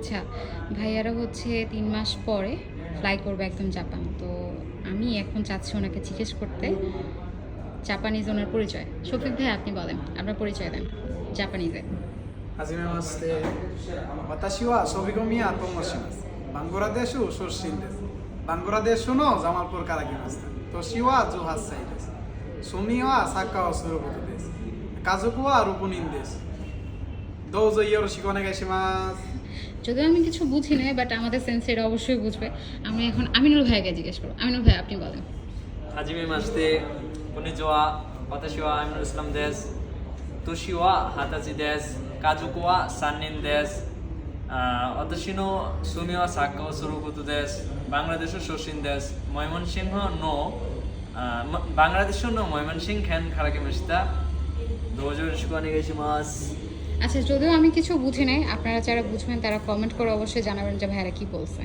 আচ্ছা, ভাইয়ারা হচ্ছে ৩ মাস পরে ফ্লাই করবে একদম জাপান। তো আমি এখন চাচ্ছি ওনাকে জিজ্ঞেস করতে জাপানিজ ওনার পরিচয়। শফিক ভাই আপনি বলেন, আপনার পরিচয় দেন জাপানিজে। はじめまして。私はソビゴミヤと申します。バングラデシュ出身です。バングラデシュのザマルプールから来ました。年は18歳です。趣味はサッカーをすることです。家族は6人です。どうぞよろしくお願いします。 যদিও আমি কিছু বুঝি না, বাট আমাদের সেন্সের অবশ্যই বুঝবে। আমি এখন আমিনুল ভাইকে জিজ্ঞেস করবো। আমিনুল ভাই আপনি বলেন। はじめまして、こんにちは。私はアイムルイスラムです。年は20歳です。家族は3人です。私の趣味はサッカーをすることです。バングラデシュ出身です。モイモンシンのバングラデシュのモイモンシン県から来ました。どうぞよろしくお願いします。 আচ্ছা, যদিও আমি কিছু বুঝি নাই, আপনারা যারা বুঝবেন তারা কমেন্ট করে অবশ্যই জানাবেন যে ভাইয়ারা কি বলছে।